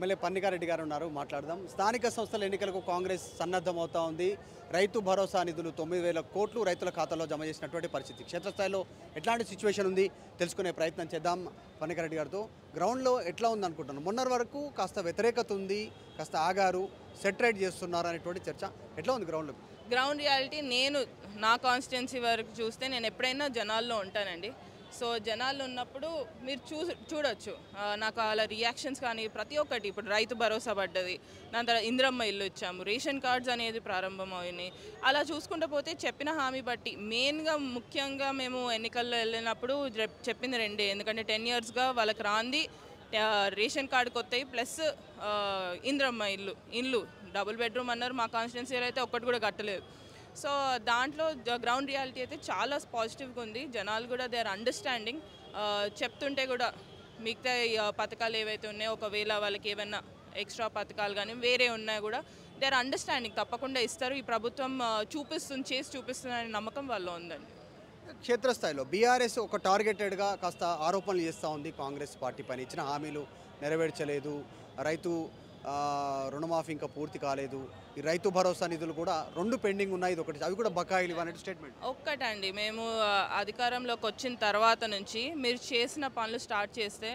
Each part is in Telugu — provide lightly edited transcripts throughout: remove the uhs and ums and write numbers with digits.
ఎమ్మెల్యే పన్నికారెడ్డి గారు ఉన్నారు, మాట్లాడదాం. స్థానిక సంస్థల ఎన్నికలకు కాంగ్రెస్ సన్నద్ధమవుతా ఉంది. రైతు భరోసా నిధులు 9,000 కోట్లు రైతుల ఖాతాలో జమ చేసినటువంటి పరిస్థితి. క్షేత్రస్థాయిలో ఎట్లాంటి సిచ్యువేషన్ ఉంది తెలుసుకునే ప్రయత్నం చేద్దాం పన్నికారెడ్డి గారితో. గ్రౌండ్లో ఎట్లా ఉంది అనుకుంటున్నాను? మొన్నటి వరకు కాస్త వ్యతిరేకత ఉంది, కాస్త ఆగారు, సెటరేట్ చేస్తున్నారు అనేటువంటి చర్చ. ఎట్లా ఉంది గ్రౌండ్లో? గ్రౌండ్ రియాలిటీ నేను నా కాన్స్టిట్యున్సీ వరకు చూస్తే నేను ఎప్పుడైనా జనాల్లో ఉంటానండి. సో జనాల్లో ఉన్నప్పుడు మీరు చూడొచ్చు నాకు అలా రియాక్షన్స్ కానీ ప్రతి ఒక్కటి. ఇప్పుడు రైతు భరోసా పడ్డది, దాని తర్వాత ఇంద్రమ్మ ఇల్లు ఇచ్చాము, రేషన్ కార్డ్స్ అనేది ప్రారంభమైనాయి. అలా చూసుకుంటూ పోతే చెప్పిన హామీ బట్టి మెయిన్గా ముఖ్యంగా మేము ఎన్నికల్లో వెళ్ళినప్పుడు చెప్పింది రెండే. ఎందుకంటే 10 yearsగా వాళ్ళకి రాంది రేషన్ కార్డు కొత్తవి ప్లస్ ఇంద్రమ్మ ఇల్లు డబుల్ బెడ్రూమ్ అన్నారు. మా కాన్స్టిట్యున్సీలో అయితే ఒక్కటి కూడా కట్టలేదు. సో దాంట్లో గ్రౌండ్ రియాలిటీ అయితే చాలా పాజిటివ్గా ఉంది. జనాలు కూడా దే ఆర్ అండర్స్టాండింగ్. చెప్తుంటే కూడా మిగతా పథకాలు ఏవైతే ఉన్నాయో ఒకవేళ వాళ్ళకి ఏమైనా ఎక్స్ట్రా పథకాలు కానీ వేరే ఉన్నా కూడా దే ఆర్ అండర్స్టాండింగ్. తప్పకుండా ఇస్తారు. ఈ ప్రభుత్వం చేసి చూపిస్తుంది అనే నమ్మకం వాళ్ళలో ఉందండి. క్షేత్రస్థాయిలో బీఆర్ఎస్ ఒక టార్గెటెడ్గా కాస్త ఆరోపణలు చేస్తూ ఉంది. కాంగ్రెస్ పార్టీ పైన ఇచ్చిన హామీలు నెరవేర్చలేదు, రైతు రుణమాఫీ ఇంకా పూర్తి కాలేదు, ఈ రైతు భరోసా నిధులు కూడా 2 పెండింగ్ ఉన్నాయి, ఇది ఒకటి, అవి కూడా బకాయిలు ఇవ్వనే స్టేట్మెంట్. ఒక్కటండి, మేము అధికారంలోకి వచ్చిన తర్వాత నుంచి మీరు చేసిన పనులు స్టార్ట్ చేస్తే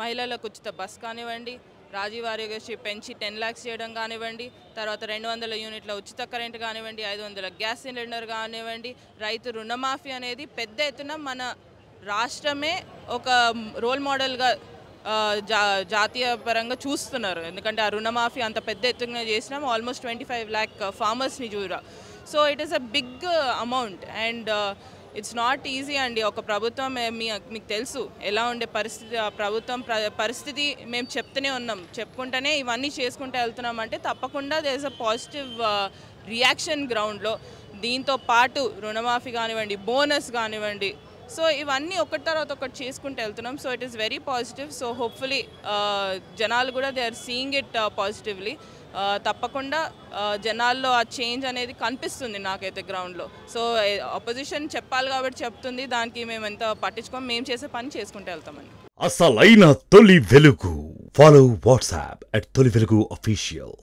మహిళలకు ఉచిత బస్ కానివ్వండి, రాజీవ్ ఆరోగ్యశ్రీ పెంచి 10 lakhs చేయడం కానివ్వండి, తర్వాత 200 యూనిట్ల ఉచిత కరెంట్ కానివ్వండి, 500 గ్యాస్ సిలిండర్ కానివ్వండి, రైతు రుణమాఫీ అనేది పెద్ద ఎత్తున మన రాష్ట్రమే ఒక రోల్ మోడల్గా జాతీయ పరంగా చూస్తున్నారు. ఎందుకంటే ఆ రుణమాఫీ అంత పెద్ద ఎత్తున చేసినాం, ఆల్మోస్ట్ 25 lakh ఫార్మర్స్ని చూడ. So it is a big amount and it's not easy అండి. ఒక ప్రభుత్వం మీకు తెలుసు ఎలా ఉండే పరిస్థితి, ఆ ప్రభుత్వం పరిస్థితి మేము చెప్తూనే ఉన్నాం, చెప్పుకుంటూనే ఇవన్నీ చేసుకుంటూ వెళ్తున్నాం. అంటే తప్పకుండా there is a positive reaction గ్రౌండ్లో. దీంతో పాటు రుణమాఫీ కానివ్వండి, బోనస్ కానివ్వండి, సో ఇవన్నీ ఒకటి తర్వాత ఒకటి చేసుకుంటూ వెళ్తున్నాం. So it is very positive. So hopefully జనాలు కూడా they are seeing it positively. తప్పకుండా జనాల్లో ఆ చేంజ్ అనేది కనిపిస్తుంది నాకైతే గ్రౌండ్లో. సో అపోజిషన్ చెప్పాలి కాబట్టి చెప్తుంది, దానికి మేము ఎంత పట్టించుకోం, మేము చేసే పని చేసుకుంటూ వెళ్తామని. అసలైన తొలి వెలుగు. ఫాలో వాట్సాప్ @తొలి వెలుగు official.